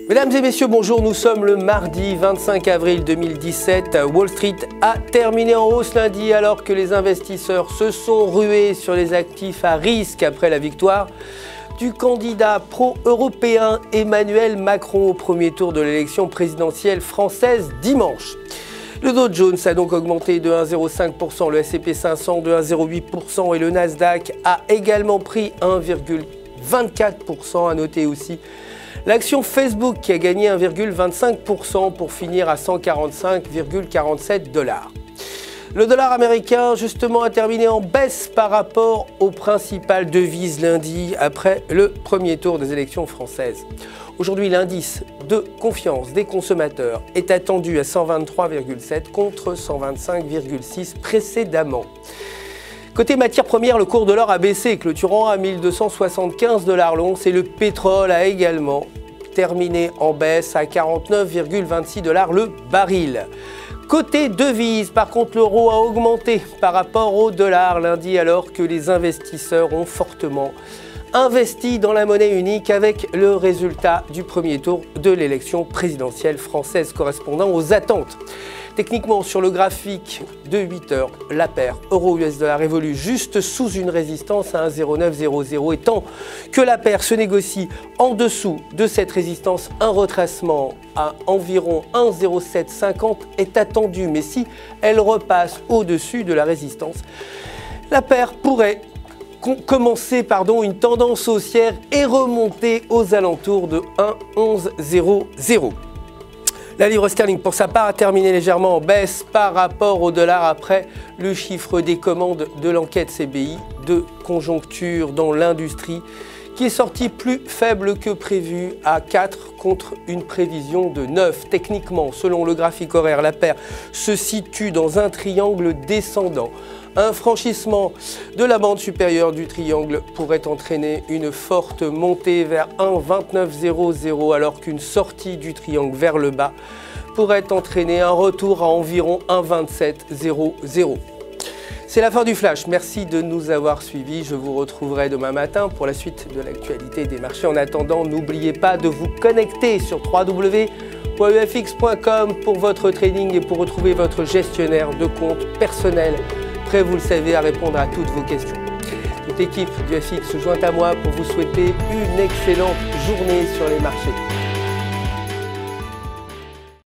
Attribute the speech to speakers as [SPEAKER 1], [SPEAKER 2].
[SPEAKER 1] Mesdames et messieurs, bonjour, nous sommes le mardi 25 avril 2017. Wall Street a terminé en hausse lundi alors que les investisseurs se sont rués sur les actifs à risque après la victoire du candidat pro-européen Emmanuel Macron au premier tour de l'élection présidentielle française dimanche. Le Dow Jones a donc augmenté de 1,05%, le S&P 500 de 1,08% et le Nasdaq a également pris 1,24%. À noter aussi l'action Facebook qui a gagné 1,25% pour finir à 145,47 $. Le dollar américain, justement, a terminé en baisse par rapport aux principales devises lundi après le premier tour des élections françaises. Aujourd'hui, l'indice de confiance des consommateurs est attendu à 123,7 contre 125,6 précédemment. Côté matières premières, le cours de l'or a baissé, clôturant à 1275 $ l'once et le pétrole a également terminé en baisse à 49,26 $ le baril. Côté devises, par contre, l'euro a augmenté par rapport au dollar lundi alors que les investisseurs ont fortement investi dans la monnaie unique avec le résultat du premier tour de l'élection présidentielle française correspondant aux attentes. Techniquement, sur le graphique de 8 heures, la paire euro-US dollar évolue juste sous une résistance à 1,0900 et tant que la paire se négocie en dessous de cette résistance, un retracement à environ 1,0750 est attendu. Mais si elle repasse au-dessus de la résistance, la paire pourrait commencer une tendance haussière et remonter aux alentours de 1,1100. La livre sterling, pour sa part, a terminé légèrement en baisse par rapport au dollar après le chiffre des commandes de l'enquête CBI de conjoncture dans l'industrie qui est sorti plus faible que prévu à 4 contre une prévision de 9. Techniquement, selon le graphique horaire, la paire se situe dans un triangle descendant. Un franchissement de la bande supérieure du triangle pourrait entraîner une forte montée vers 1,2900 alors qu'une sortie du triangle vers le bas pourrait entraîner un retour à environ 1,2700. C'est la fin du flash. Merci de nous avoir suivis. Je vous retrouverai demain matin pour la suite de l'actualité des marchés. En attendant, n'oubliez pas de vous connecter sur www.ufx.com pour votre trading et pour retrouver votre gestionnaire de compte personnel. Prêt, vous le savez, à répondre à toutes vos questions. Toute l'équipe du FX se joint à moi pour vous souhaiter une excellente journée sur les marchés.